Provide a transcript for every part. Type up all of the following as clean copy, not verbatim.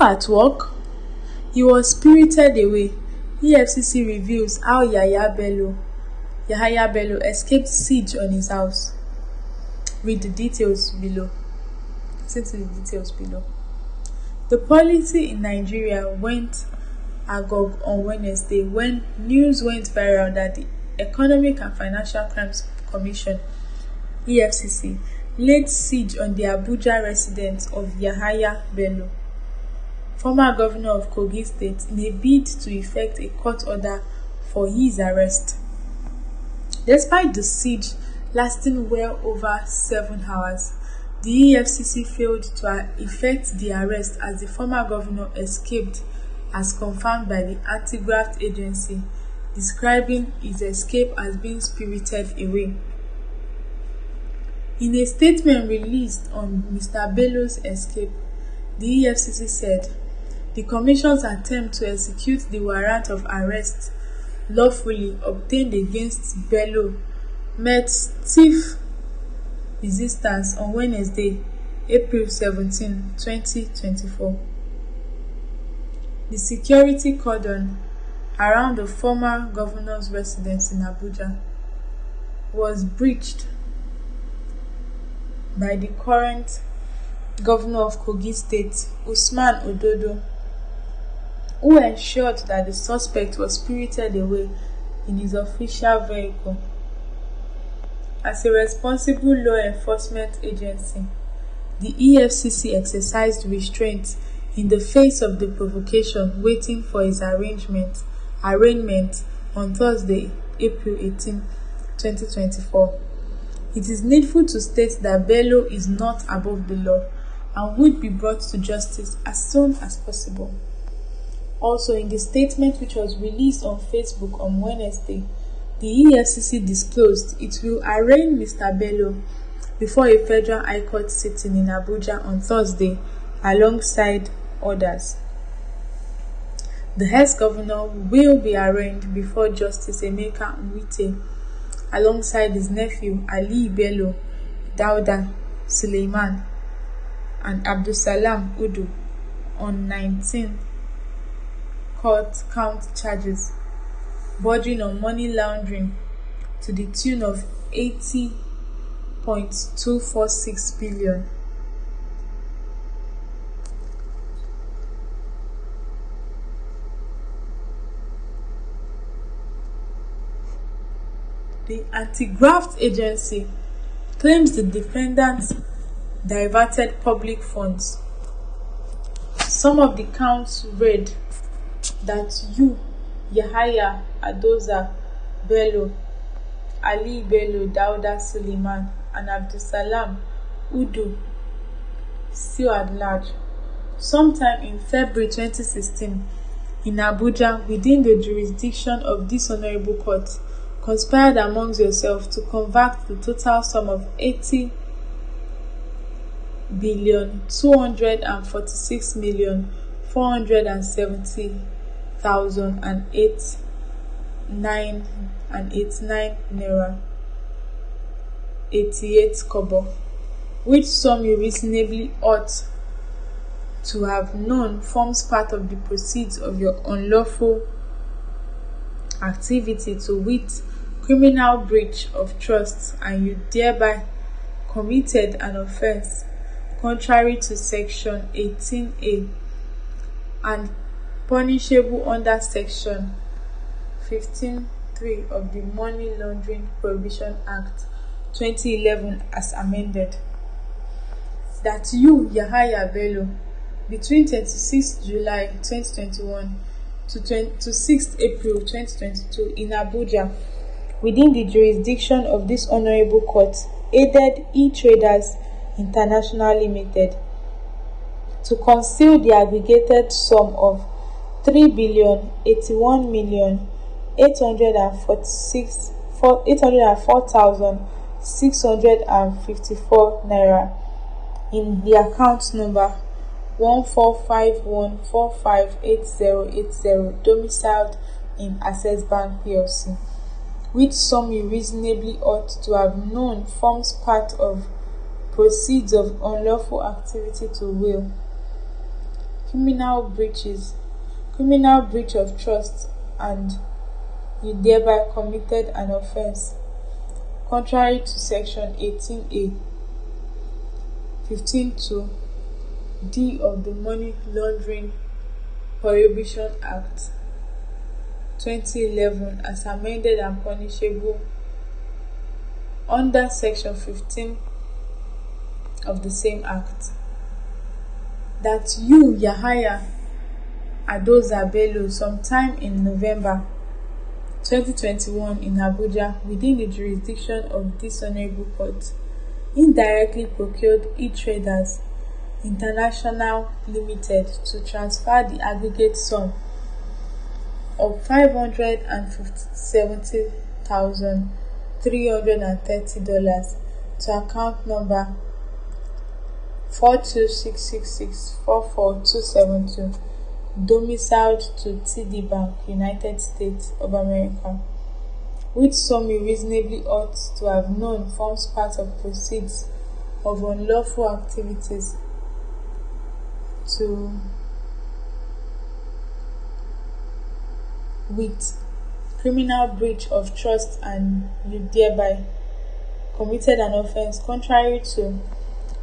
at work, he was spirited away. EFCC reveals how Yahaya Bello escaped siege on his house. Read the details below. Listen to the details below. The policy in Nigeria went agog on Wednesday when news went viral that the Economic and Financial Crimes Commission (EFCC) laid siege on the Abuja residence of Yahaya Bello, former governor of Kogi State, in a bid to effect a court order for his arrest. Despite the siege lasting well over 7 hours, the EFCC failed to effect the arrest as the former governor escaped, as confirmed by the anti-graft agency, describing his escape as being spirited away. In a statement released on Mr. Bello's escape, the EFCC said, "The Commission's attempt to execute the warrant of arrest lawfully obtained against Bello met stiff resistance on Wednesday, April 17, 2024. The security cordon around the former governor's residence in Abuja was breached by the current governor of Kogi State, Usman Ododo, who ensured that the suspect was spirited away in his official vehicle. As a responsible law enforcement agency, the EFCC exercised restraint in the face of the provocation waiting for his arraignment on Thursday, April 18, 2024. It is needful to state that Bello is not above the law and would be brought to justice as soon as possible." Also, in the statement which was released on Facebook on Wednesday, the EFCC disclosed it will arraign Mr. Bello before a federal high court sitting in Abuja on Thursday alongside others. The ex-governor will be arraigned before Justice Emeka Nwite alongside his nephew Ali Bello, Dauda Suleiman, and Abdulsalam Udu on 19 count charges bordering on money laundering to the tune of 80.246 billion. The anti-graft agency claims the defendants diverted public funds. Some of the counts read that Yahaya Adoza Bello, Ali Bello, Dauda Suleiman, and Abdulsalam Udu, still at large, sometime in February 2016, in Abuja, within the jurisdiction of this honorable court, conspired amongst yourselves to convert the total sum of 80,246,470,089 naira 88 kobo, which sum you reasonably ought to have known forms part of the proceeds of your unlawful activity, to wit, criminal breach of trust, and you thereby committed an offence contrary to section 18A and punishable under section 15(3) of the Money Laundering Prohibition Act 2011 as amended. That you, Yahaya Bello, between 26 July 2021 to 6 April 2022 in Abuja, within the jurisdiction of this honorable court, aided E-Traders International Limited to conceal the aggregated sum of 3,081,804,654 naira in the account number 1451458080, domiciled in Access Bank PLC, which sum you reasonably ought to have known forms part of proceeds of unlawful activity to will. criminal breaches, criminal breach of trust, and you thereby committed an offence contrary to Section 18A, 15(2) D of the Money Laundering Prohibition Act 2011 as amended and punishable under Section 15 of the same Act. That you, Yahaya Bello, sometime in November 2021 in Abuja, within the jurisdiction of this Honorable Court, indirectly procured e-Traders International Limited to transfer the aggregate sum of $570,330 to account number 42666442272, domiciled to TD Bank, United States of America, which sum you reasonably ought to have known forms part of proceeds of unlawful activities to with criminal breach of trust, and you thereby committed an offence contrary to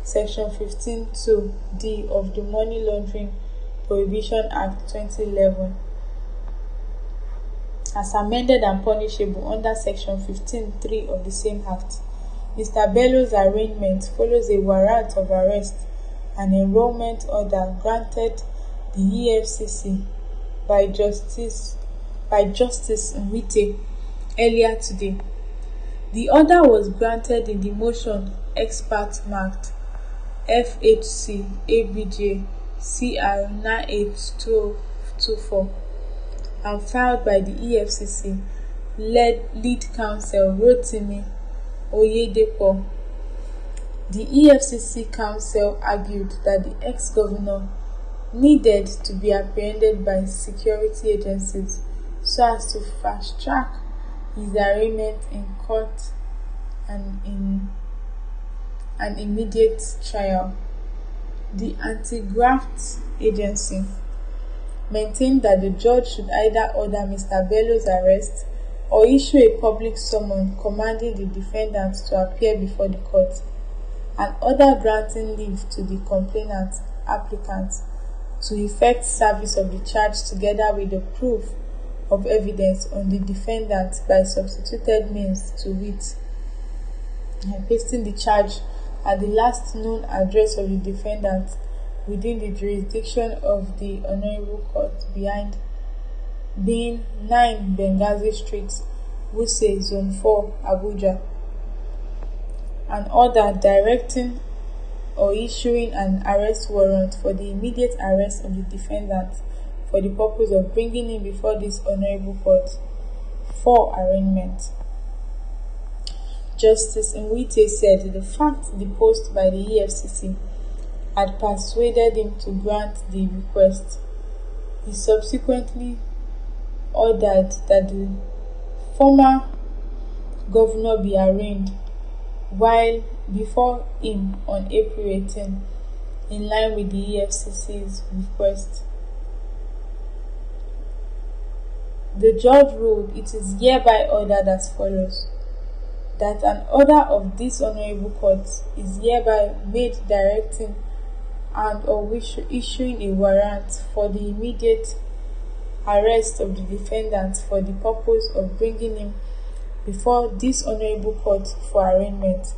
Section 15(2) D of the Money Laundering Prohibition Act 2011 as amended and punishable under Section 15(3) of the same Act. Mr. Bello's arraignment follows a warrant of arrest and enrollment order granted the Efcc by Justice Nwite earlier today. The order was granted in the motion expert marked FHC ABJ CR 9824 and filed by the EFCC lead counsel Rotimi Oyedepo. The EFCC counsel argued that the ex-governor needed to be apprehended by security agencies so as to fast-track his arraignment in court and in an immediate trial. The anti-graft agency maintained that the judge should either order Mr. Bello's arrest or issue a public summons commanding the defendant to appear before the court, an order granting leave to the complainant applicant to effect service of the charge together with the proof of evidence on the defendant by substituted means, to wit, pasting the charge at the last known address of the defendant within the jurisdiction of the Honorable Court, being 9 Benghazi Street, Wuse, Zone 4, Abuja. An order directing or issuing an arrest warrant for the immediate arrest of the defendant for the purpose of bringing him before this Honorable Court for arraignment. Justice Nwite said the fact deposed by the EFCC had persuaded him to grant the request. He subsequently ordered that the former governor be arraigned while before him on April 18, in line with the EFCC's request. The judge ruled, "It is hereby ordered as follows: that an order of this Honorable Court is hereby made directing and or issuing a warrant for the immediate arrest of the defendant for the purpose of bringing him before this Honorable Court for arraignment.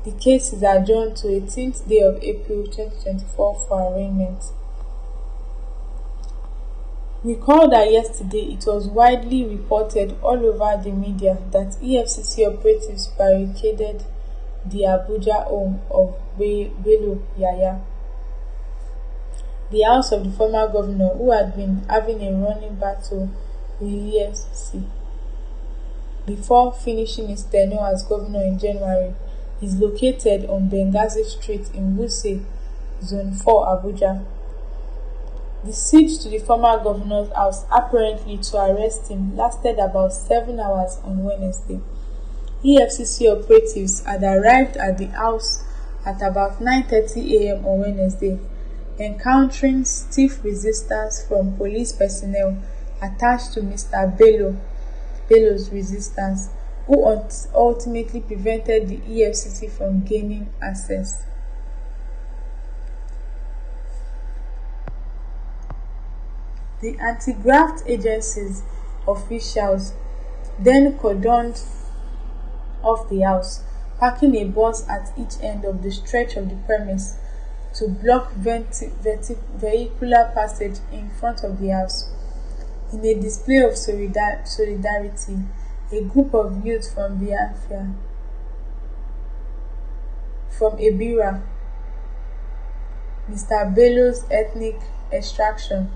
The case is adjourned to 18th day of April 2024 for arraignment." Recall that yesterday it was widely reported all over the media that EFCC operatives barricaded the Abuja home of Bello Yahaya, the house of the former governor, who had been having a running battle with the EFCC before finishing his tenure as governor in January. Is located on Benghazi Street in Wuse, Zone 4, Abuja. The siege to the former governor's house, apparently to arrest him, lasted about 7 hours on Wednesday. EFCC operatives had arrived at the house at about 9:30 a.m. on Wednesday. encountering stiff resistance from police personnel attached to Mr. Bello's resistance, who ultimately prevented the EFCC from gaining access. The anti-graft agency's officials then cordoned off the house, parking a bus at each end of the stretch of the premise to block vehicular passage in front of the house. In a display of solidarity, a group of youth from Ebira, Mr. Bello's ethnic extraction,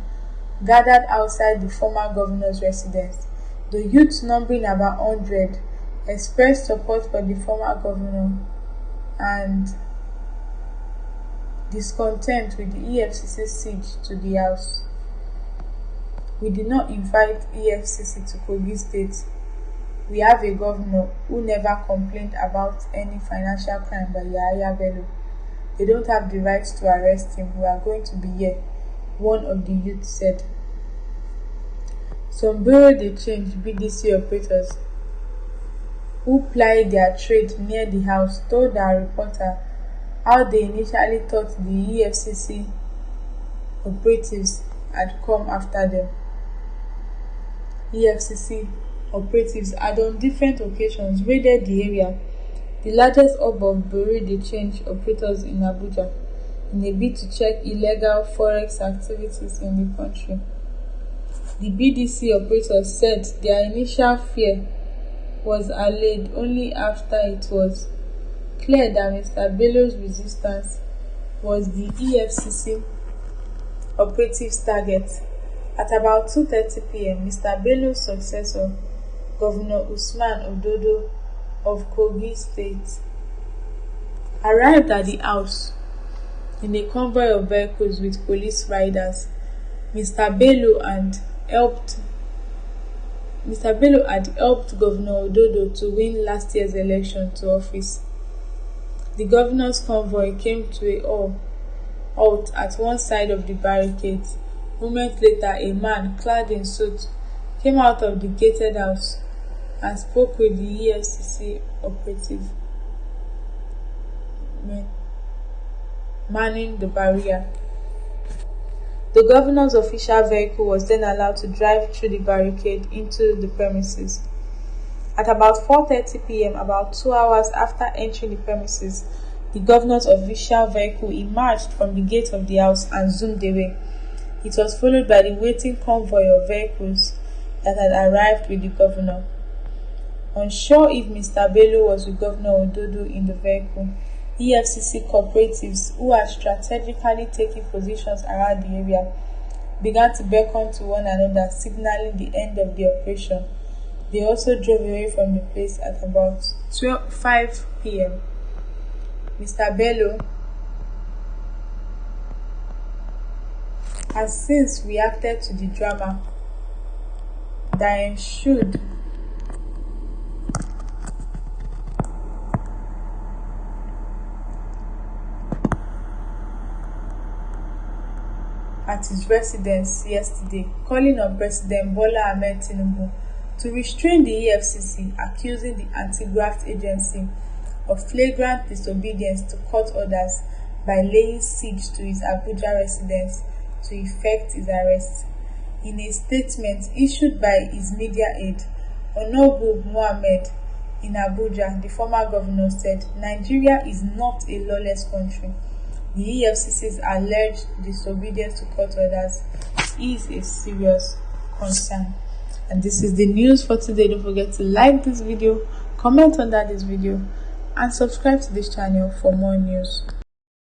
gathered outside the former governor's residence. The youth, numbering about 100, expressed support for the former governor and discontent with the EFCC siege to the house. "We did not invite EFCC to Kogi State. We have a governor who never complained about any financial crime by Yahaya Bello. They don't have the right to arrest him. We are going to be here," one of the youth said. Some bureau-de-change BDC operators who plied their trade near the house told our reporter how they initially thought the EFCC operatives had come after them. EFCC operatives had on different occasions raided the area, the largest hub of bureau-de-change operators in Abuja, in a bid to check illegal forex activities in the country. The BDC operators said their initial fear was allayed only after it was clear that Mr. Bello's resistance was the EFCC operatives' target. At about 2:30 p.m., Mr. Bello's successor, Governor Usman Ododo of Kogi State, arrived at the house in a convoy of vehicles with police riders. Mr. Bello had helped Governor Ododo to win last year's election to office. The governor's convoy came to a halt at one side of the barricades. Moments later, a man clad in suit came out of the gated house and spoke with the EFCC operative manning the barrier. The governor's official vehicle was then allowed to drive through the barricade into the premises. At about 4:30 p.m., about 2 hours after entering the premises, the governor's official vehicle emerged from the gate of the house and zoomed away. It was followed by the waiting convoy of vehicles that had arrived with the governor. Unsure if Mr. Bello was with Governor Ododo in the vehicle, EFCC cooperatives who had strategically taken positions around the area began to beckon to one another, signaling the end of the operation. They also drove away from the place at about 5 p.m. Mr. Bello has since reacted to the drama that ensued at his residence yesterday, calling on President Bola Ahmed Tinubu to restrain the EFCC, accusing the anti-graft agency of flagrant disobedience to court orders by laying siege to his Abuja residence to effect his arrest. In a statement issued by his media aide, Honorable Mohammed in Abuja, the former governor said, "Nigeria is not a lawless country. The EFCC's alleged disobedience to court orders is a serious concern." And this is the news for today. Don't forget to like this video, comment under this video, and subscribe to this channel for more news.